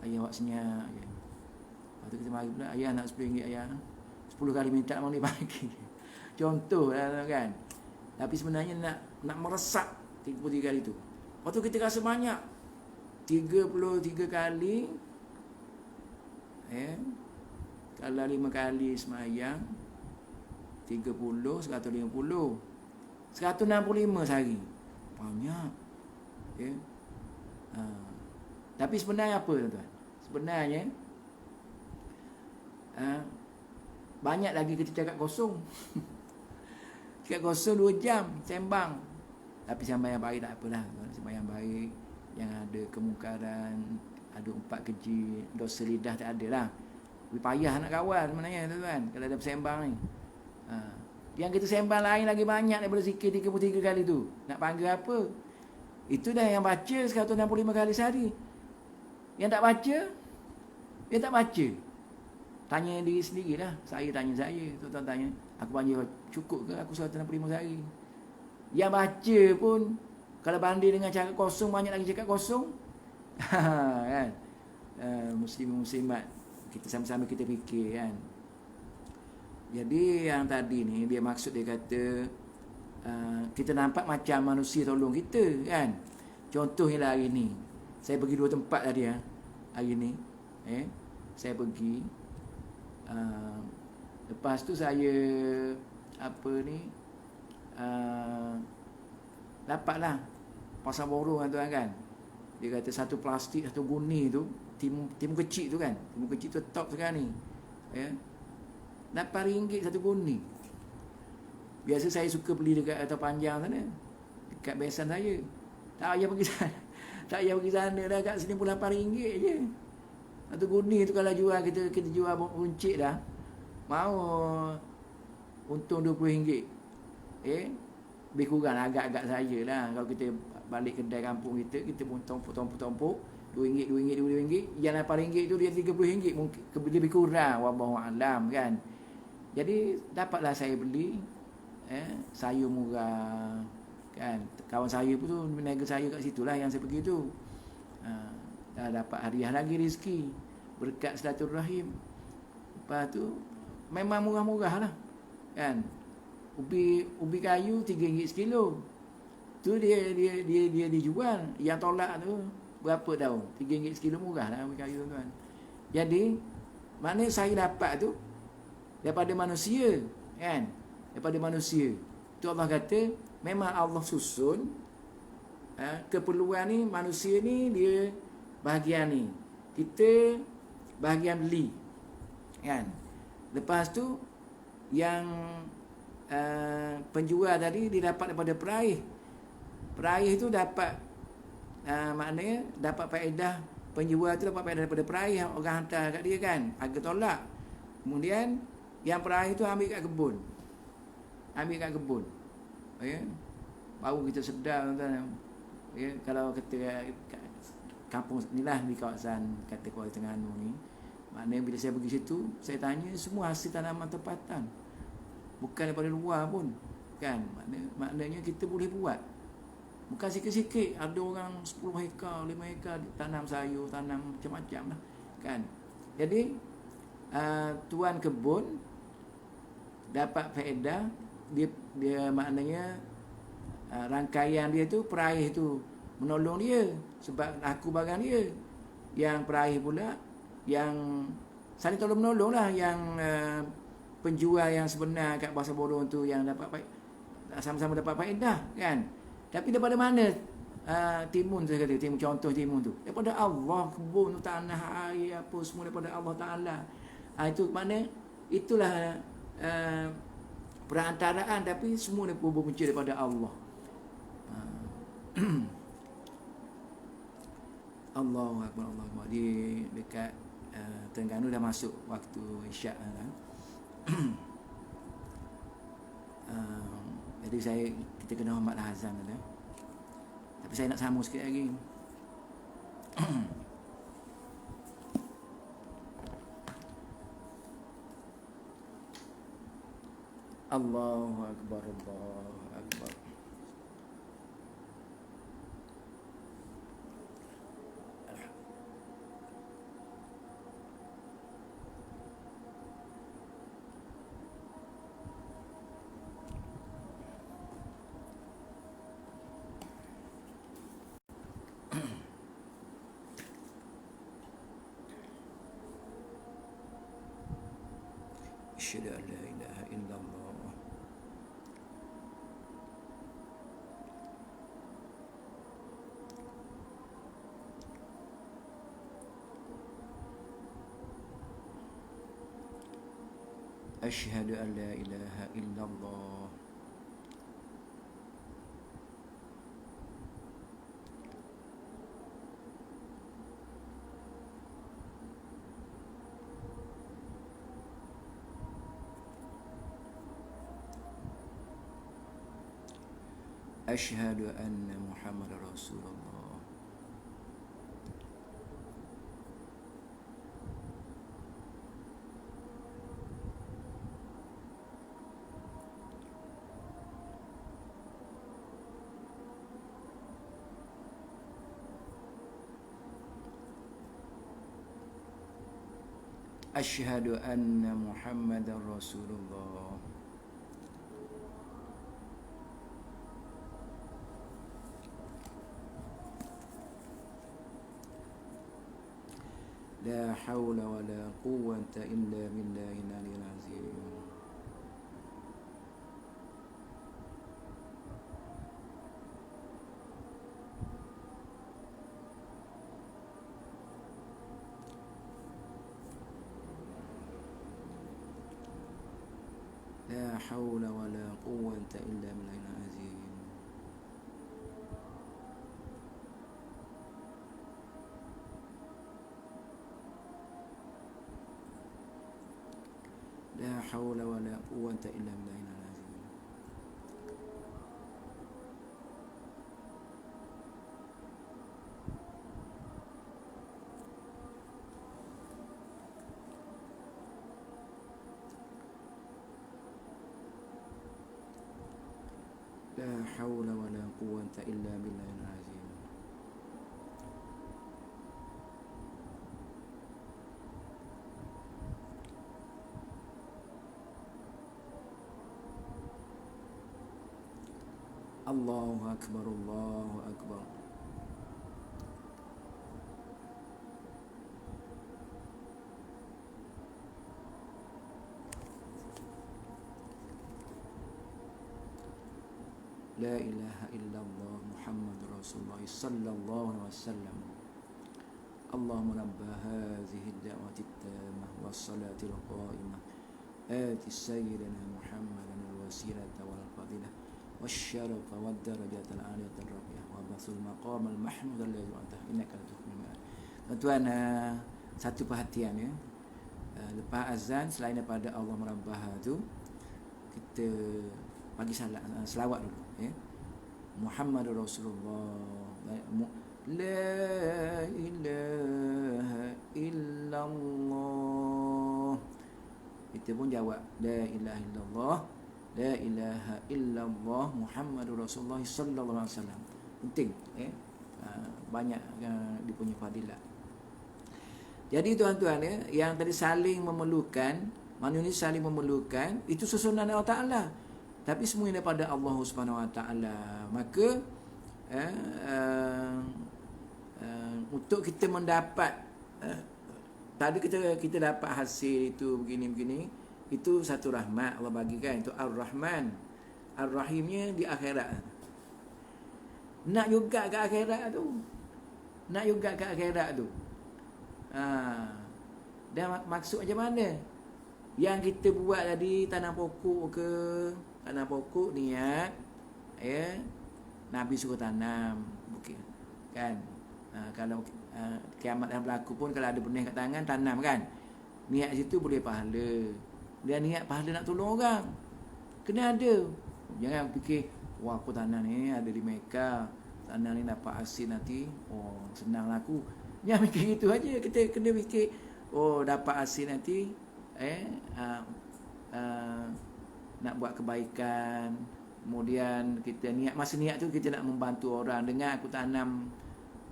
Ayang awak senyap je. Lepas tu kita mari pula, ayang nak RM10 ayang. 10 kali minta mau ni bagi. Contoh lah kan. Tapi sebenarnya nak meresap 33 kali tu. Lepas tu kita rasa banyak. 33 kali. Kalau 5 kali semayang 30, 150, 165 sehari. Banyak. Tapi sebenarnya apa tuan-tuan? Sebenarnya banyak lagi kita cakap kosong. Cakap kosong 2 jam sembang. Tapi sembang yang baik tak apalah. Sembang yang baik, yang ada kemungkaran, ada 4 keji, dosa lidah tak ada lah. Lebih payah nak kawan sebenarnya tuan-tuan, kalau ada sembang ni. Yang kita sembang lain lagi banyak daripada zikir 33 kali tu. Nak panggil apa? Itu dah yang baca 165 kali sehari. Yang tak baca, dia tak baca. Tanya diri sendiri lah. Saya tanya saya, tuan-tuan tanya, aku panggil cukup ke aku 165 sehari? Yang baca pun, kalau banding dengan cakap kosong, banyak lagi cakap kosong. Kan? Muslim-muslimat, kita sama-sama kita fikir kan. Jadi yang tadi ni, dia maksud dia kata, kita nampak macam manusia tolong kita kan. Contohnya lah hari ni, saya pergi 2 tempat tadi hari ni. Saya pergi, lepas tu saya dapatlah pasal borong tuan kan. Dia kata satu plastik, satu guni tu, timun kecil tu kan, timun kecil tu top sekarang ni, RM8 satu guni. Biasa saya suka beli dekat atas panjang sana, dekat besan saya. Tak payah pergi sana. Tak payah pergi sana dah, kat sini pun RM8 je. Satu guni tu kalau jual, kita jual runcit dah, mau untung RM20. Lebih kurang agak-agak saya lah. Kalau kita balik kedai kampung kita pun tompok-tompok RM2, yang RM8 tu dia RM30 mungkin, lebih kurang, wallahu alam kan. Jadi dapatlah saya beli sayur murah kan. Kawan saya pun tu meniaga saya kat situ lah yang saya pergi tu. Dah dapat hadiah lagi rezeki berkat silaturahim. Lepas tu memang murah-murah lah kan. Ubi kayu RM3 sekilo. Tu dia dijual. Yang tolak tu berapa tahu? RM3 sekilo, murah lah ubi kayu tuan. Jadi mana saya dapat tu daripada manusia kan. Daripada manusia. Tu Allah kata memang Allah susun keperluan ni, manusia ni dia bahagian ni, kita bahagian beli kan. Lepas tu yang penjual tadi dia dapat daripada peraih. Peraih tu dapat maknanya dapat faedah, penjual tu dapat faedah daripada peraih yang orang hantar kat dia kan, harga tolak. Kemudian yang peraih tu ambil kat kebun. Baru kita sedar tuan-tuan. Kalau kata kampung ni lah, di kawasan kata Kuala Terengganu ni, maknanya bila saya pergi situ, saya tanya semua hasil tanaman tempatan, bukan daripada luar pun kan. Maknanya kita boleh buat, bukan sikit-sikit. Ada orang 10 hektar, 5 hektar tanam sayur, tanam macam-macam lah kan. Jadi tuan kebun dapat faedah, dia maknanya rangkaian dia tu, peraih tu menolong dia sebab laku barang dia. Yang peraih pula yang saling tolong menolong lah. Yang penjual yang sebenar kat pasar borong tu yang dapat sama-sama dapat faedah kan. Tapi daripada mana timun, saya kata contoh timun tu? Daripada Allah. Kebun tu, tanah, air, apa semua daripada Allah Ta'ala. Itu makna itulah perantaraan, tapi semua dia berpunca daripada Allah. Allahu Akbar, Allahu Akbar. Di dekat Terengganu dah masuk waktu isyak. Jadi kita kena hormatlah azan tu. Tapi saya nak sambung sikit lagi. Allahu Akbar, Allahu Akbar. Asyhadu an la ilaha illallah. Asyhadu an la ilaha illallah. Asyhadu anna Muhammadar Rasulullah. Asyhadu anna Muhammadar Rasulullah. La hawla wa la quwwata illa billahil aliyyil azim. La hawla wa la quwwata illa billahil azim. La hawla wa la quwwata illa billahil azim. La hawla wa la quwwata illa billahil azim. Allahu Akbar, Allahu Akbar. La ilaha illallah Muhammadur Rasulullah sallallahu alaihi wasallam. Allahumma rabb hadhihi ad-da'wati at-tammah was-salati al-qa'imah ati sayyidina Muhammadan al-wasilata wal-fadilah wasyarafa wad-darajata al-'aliyata ar-rafi'ah wa basul maqam al-mahmud alladhi wa'ata innaka la-tukhlifu al-mi'ad. Tuan, satu perhatian ya. Lepas azan, selain daripada Allah merabbah tu, kita bagi selawat dulu ya. Muhammadur Rasulullah. La ilaha illallah. Kita pun jawab la ilaha illallah. La ilaha illallah Muhammadur Rasulullah sallallahu alaihi wasallam. Penting ya. Banyak dia punya fadilat. Jadi tuan-tuan ya, yang tadi saling memerlukan, manusia saling memerlukan, itu susunan Allah Taala. Tapi semuanya daripada Allah Subhanahu Wa Taala. Maka untuk kita mendapat tadi kita dapat hasil itu begini-begini, itu satu rahmat Allah bagikan. Itu Ar-Rahman. Ar-Rahimnya di akhirat. Nak juga ke akhirat tu. Nak juga ke akhirat tu. Dan maksud macam mana? Yang kita buat tadi, tanam pokok ke, tanam pokok niat ya, Nabi suruh tanam bukit kan. Kalau kiamat dah berlaku pun, kalau ada benih kat tangan, tanam kan. Niat situ boleh pahala. dia niat pahala nak tolong orang. Kena ada. Jangan fikir, wah aku tanah ni ada di Mekah, tanah ni dapat hasil nanti, oh senang lah aku. Jangan fikir gitu aja. Kita kena fikir, oh dapat hasil nanti, nak buat kebaikan. Kemudian kita niat, masa niat tu kita nak membantu orang. Dengar aku tanam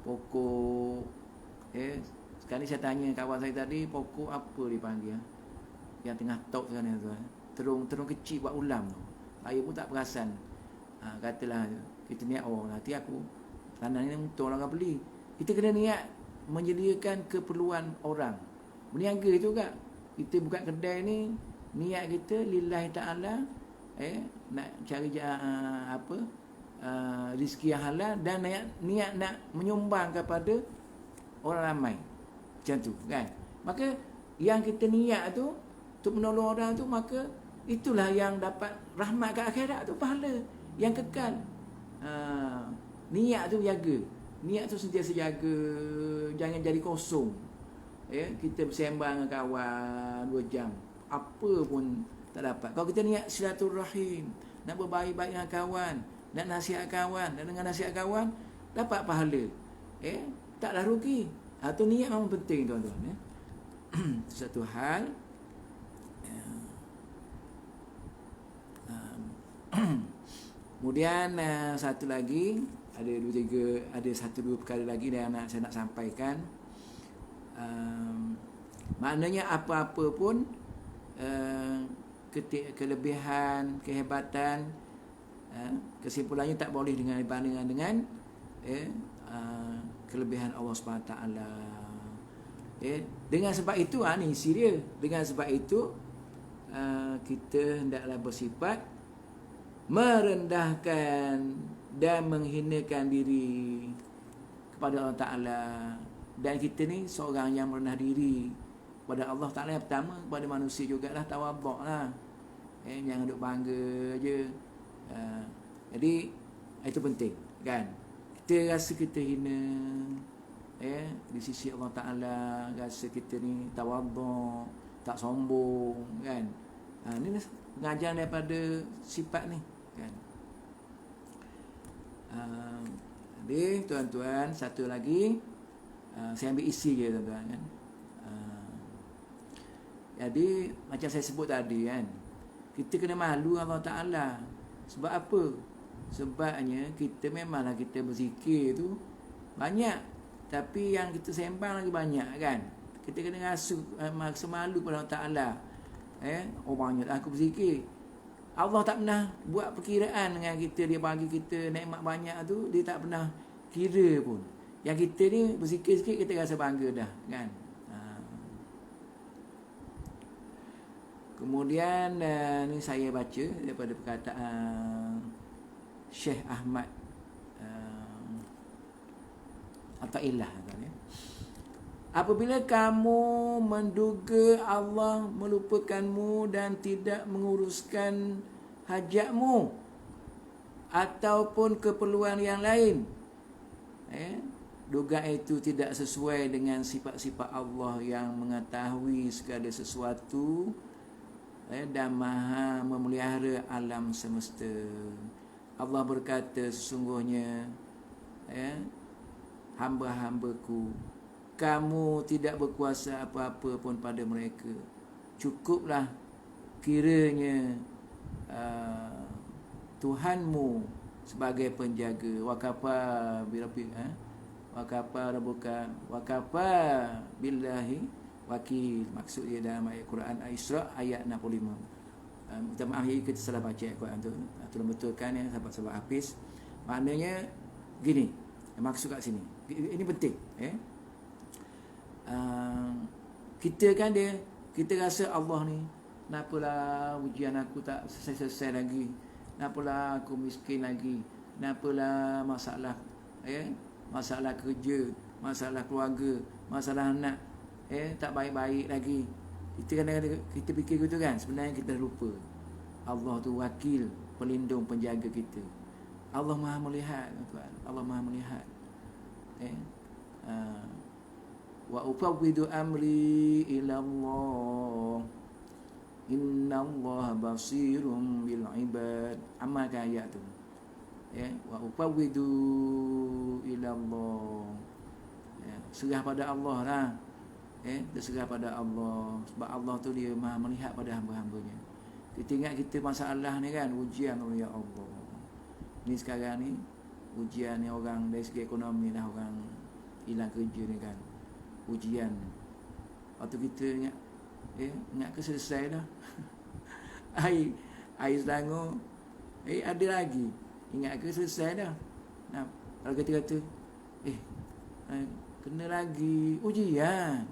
pokok, sekali saya tanya kawan saya tadi, pokok apa dipanggil, yang tengah tok sekarang tu, terung kecil buat ulam tu. Saya pun tak perasan. Katalah kita niat, oh nanti aku tanah ni untuk orang beli. Kita kena niat menyediakan keperluan orang. Berniaga juga. Kita buka kedai ni, niat kita lillahi ta'ala, nak cari rezeki yang halal, dan niat nak menyumbang kepada orang ramai. Macam tu kan. Maka yang kita niat tu untuk menolong orang tu, maka itulah yang dapat rahmat ke akhirat tu, pahala yang kekal. Niat tu jaga. Niat tu sentiasa jaga, jangan jadi kosong. Kita bersembang dengan kawan 2 jam, apa pun tak dapat. Kalau kita niat silaturahim, nak berbaik-baik dengan kawan, nak nasihat kawan, dan dengan nasihat kawan dapat pahala, taklah rugi. Itu niat memang penting tuan-tuan. Itu satu hal. Kemudian satu lagi, ada 2-3, ada 1-2 perkara lagi yang saya nak sampaikan. Maknanya apa-apa pun, kelebihan, kehebatan, kesimpulannya tak boleh dibandingkan dengan kelebihan Allah SWT. Dengan sebab itu, ni serius. Dengan sebab itu, kita hendaklah bersifat merendahkan dan menghinakan diri kepada Allah Ta'ala. Dan kita ni seorang yang merendah diri kepada Allah Ta'ala. Yang pertama, kepada manusia jugalah, tawaduk lah. Jangan duk bangga je. Jadi itu penting kan. Kita rasa kita hina, di sisi Allah Ta'ala, rasa kita ni tawaduk, tak sombong kan. Ini pengajaran daripada sifat ni kan. Jadi tuan-tuan, satu lagi, saya ambil isi je tuan-tuan kan. Jadi macam saya sebut tadi kan, kita kena malu Allah Ta'ala. Sebab apa? Sebabnya kita memanglah kita berzikir tu banyak, tapi yang kita sembang lagi banyak kan. Kita kena rasa malu pada Allah Ta'ala. Oh banyak aku berzikir. Allah tak pernah buat perkiraan dengan kita. Dia bagi kita nikmat banyak tu, dia tak pernah kira pun. Yang kita ni berzikir sikit, kita rasa bangga dah kan. Kemudian ni saya baca daripada perkataan Syekh Ahmad Athaillah. Apabila kamu menduga Allah melupakanmu dan tidak menguruskan hajatmu ataupun keperluan yang lain, dugaan itu tidak sesuai dengan sifat-sifat Allah yang mengetahui segala sesuatu dan maha memelihara alam semesta. Allah berkata, sesungguhnya hamba-hambaku, kamu tidak berkuasa apa-apa pun pada mereka. Cukuplah kiranya Tuhanmu sebagai penjaga. Wakafa birabbika wakafa rabbuka wakafa billahi wakil. Maksud dia dalam ayat Quran Al-Isra ayat 65. Minta maaf ya, kita salah baca ayat Quran tu. Tolong betulkan ya sahabat-sahabat Hafiz. Maknanya gini, maksud kat sini. Ini penting, kita kan kita rasa Allah ni, kenapalah ujian aku tak selesai lagi, kenapalah aku miskin lagi, kenapalah masalah masalah kerja, masalah keluarga, masalah anak tak baik-baik lagi. Kita kadang-kadang kita fikir gitu kan. Sebenarnya kita lupa Allah tu wakil, pelindung, penjaga kita. Allah Maha melihat, tuan. Allah Maha melihat. Wa ufawwidu amri ila Allah. Innallaha basirun bil ibad. Amalkan ayat tu. Ya, wa ufawwidu ila Allah. Ya, serah pada Allah lah. Berserah pada Allah. Sebab Allah tu dia Maha melihat pada hamba-hambanya. Kita ingat kita masalah ni kan, ujian oleh Allah. Ni sekarang ni ujian ni orang dari segi ekonomi lah, orang hilang kerja ni kan. Ujian. Waktu kita ingat ke selesai dah. air Selangor ada lagi. Ingat ke selesai dah. Nah, kalau kita kata kena lagi ujian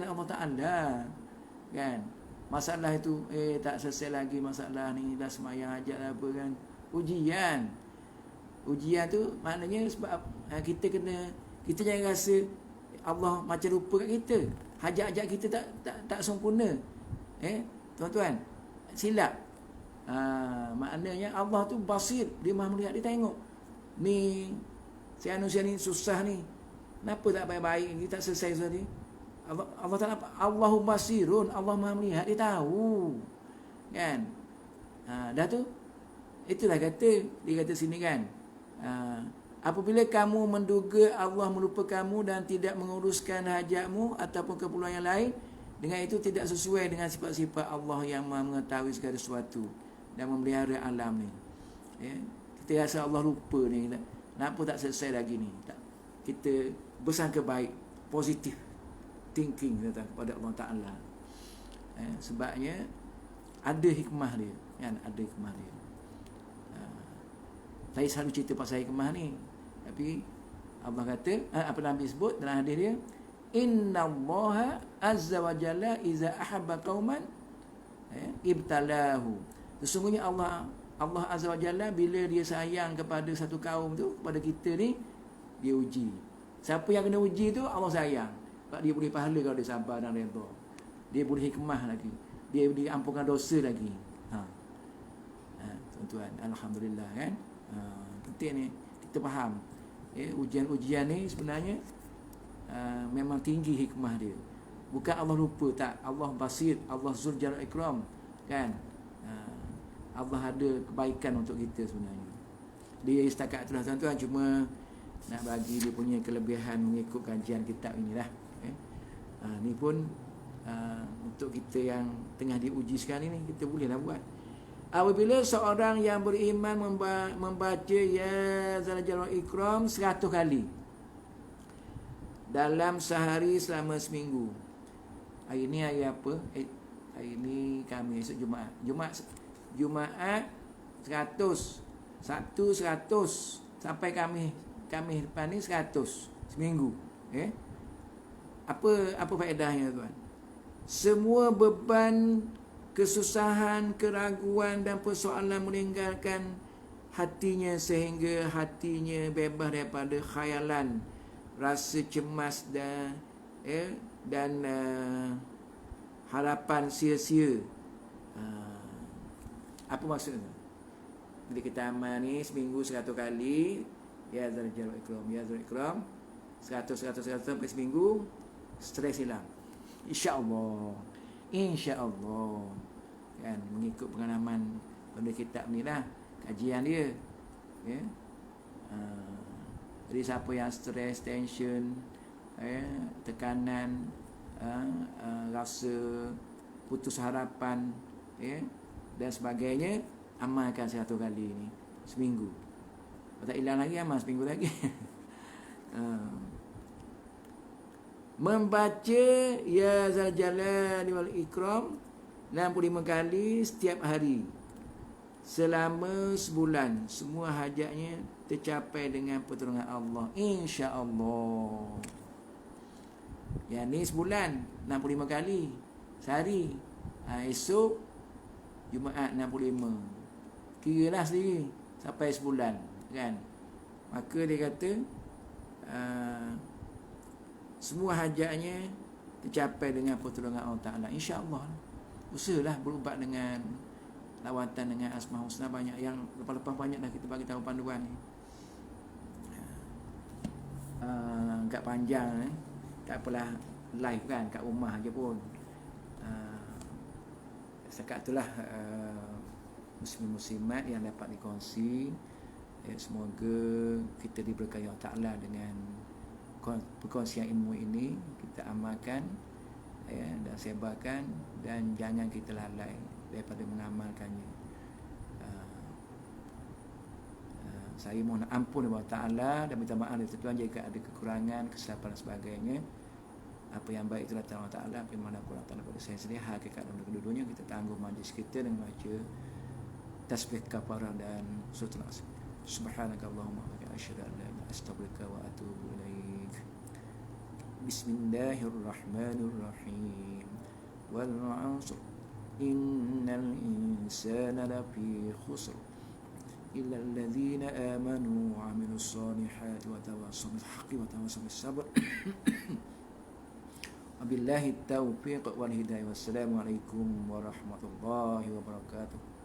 Allah Ta'ala kan. Masalah itu tak selesai lagi masalah ni, dah semayang hajat lah apa kan. Ujian tu maknanya sebab kita jangan rasa Allah macam lupa kat kita. Hajat-hajat kita tak sempurna. Tuan-tuan, silap. Maknanya Allah tu basir, dia Maha melihat, dia tengok. Ni si manusia ni susah ni. Kenapa tak baik-baik ni, tak selesai susah ni? Allah Ta'ala, Allahu basirun, Allah Maha melihat, dia tahu. Kan? Dah tu, itulah dia kata sini kan. Apabila kamu menduga Allah melupa kamu dan tidak menguruskan hajatmu ataupun keperluan yang lain, dengan itu tidak sesuai dengan sifat-sifat Allah yang Maha mengetahui segala sesuatu dan memelihara alam ni. Kita rasa Allah lupa ni, kenapa tak selesai lagi ni? Kita bersangka baik, positif thinking kepada Allah Ta'ala. Sebabnya ada hikmah dia kan, ada hikmah dia. Saya selalu cerita pasal hikmah ni, tapi Allah kata, apa Nabi sebut dalam hadis dia, innallaha azza wa jalla iza ahabba qauman ibtalahu. Sesungguhnya Allah azza wa jalla bila dia sayang kepada satu kaum tu, kepada kita ni, dia uji. Siapa yang kena uji tu Allah sayang. Sebab dia boleh pahala kalau dia sabar dan redha. Dia boleh hikmah lagi. Dia boleh ampunkan dosa lagi. Tuan-tuan, alhamdulillah kan. Penting ni kita faham. Ujian-ujian ni sebenarnya memang tinggi hikmah dia. Bukan Allah lupa, tak. Allah basir, Allah Zul Jalal Ikram kan. Allah ada kebaikan untuk kita sebenarnya. Dia setakat itulah tuan-tuan, cuma nak bagi dia punya kelebihan mengikut kajian kitab inilah. Ni pun untuk kita yang tengah diuji sekarang ni, kita bolehlah buat. Apabila seorang yang beriman membaca Ya Zal Jalal Ikram 100 kali dalam sehari selama seminggu. Hari ni hari apa? Hari ni Khamis, esok Jumaat 100. Sabtu 100 sampai Khamis depan ni 100 seminggu. Apa faedahnya tuan? Semua beban, kesusahan, keraguan dan persoalan meninggalkan hatinya sehingga hatinya bebas daripada khayalan, rasa cemas dan harapan sia-sia. Apa maksudnya? Bila kita amal ni seminggu 100 kali Ya Zal Jalal Ikram, Ya Zal Ikram 100 sampai seminggu, stres hilang. InsyaAllah kan, mengikut pengalaman pada kitab ni lah, kajian dia. Jadi siapa yang stres, tension, tekanan, rasa putus harapan dan sebagainya, amalkan 100 kali ni seminggu. Kalau tak hilang lagi, amal seminggu lagi. Membaca Ya Zal Jalal wal Ikram 65 kali setiap hari selama sebulan, semua hajatnya tercapai dengan pertolongan Allah, insya-Allah. Yang ni sebulan 65 kali sehari. Esok Jumaat 65. Kiralah sendiri sampai sebulan kan. Maka dia kata semua hajatnya tercapai dengan pertolongan Allah Ta'ala, insya-Allah. Usahalah berubat dengan lawatan dengan Asma Husna. Banyak yang lepas-lepas banyak dah kita bagi tahu panduan ni. Agak panjang tak apalah, live kan kat rumah aja pun. Setakat itulah muslim-muslimat yang dapat dikongsi. Semoga kita diberkahi Allah Ta'ala dengan perkongsian ilmu ini, kita amalkan dan sebarkan, dan jangan kita lalai daripada mengamalkannya. Saya mohon ampun kepada Allah Ta'ala dan minta maaf dari Tuhan jika ada kekurangan, kesilapan dan sebagainya. Apa yang baik itu datang Allah Ta'ala, apa yang mana kurang Ta'ala pada saya sendiri. Hakikat dan kedua-duanya kita tangguh majlis kita dengan baca tasbih kafarah dan surah Al-Asr. Subhanakallahumma wa bihamdika asyhadu an la ilaha illa anta astaghfiruka wa atubu ilaik. Bismillahirrahmanirrahim. Wal 'asr innal insana lafi khusr illa alladhina amanu wa 'amilus solihati wa tawassaw bil haqqi wa tawassaw bis sabr. Wabillahi taufiq wal hidayah. Wassalamualaikum warahmatullahi wabarakatuh.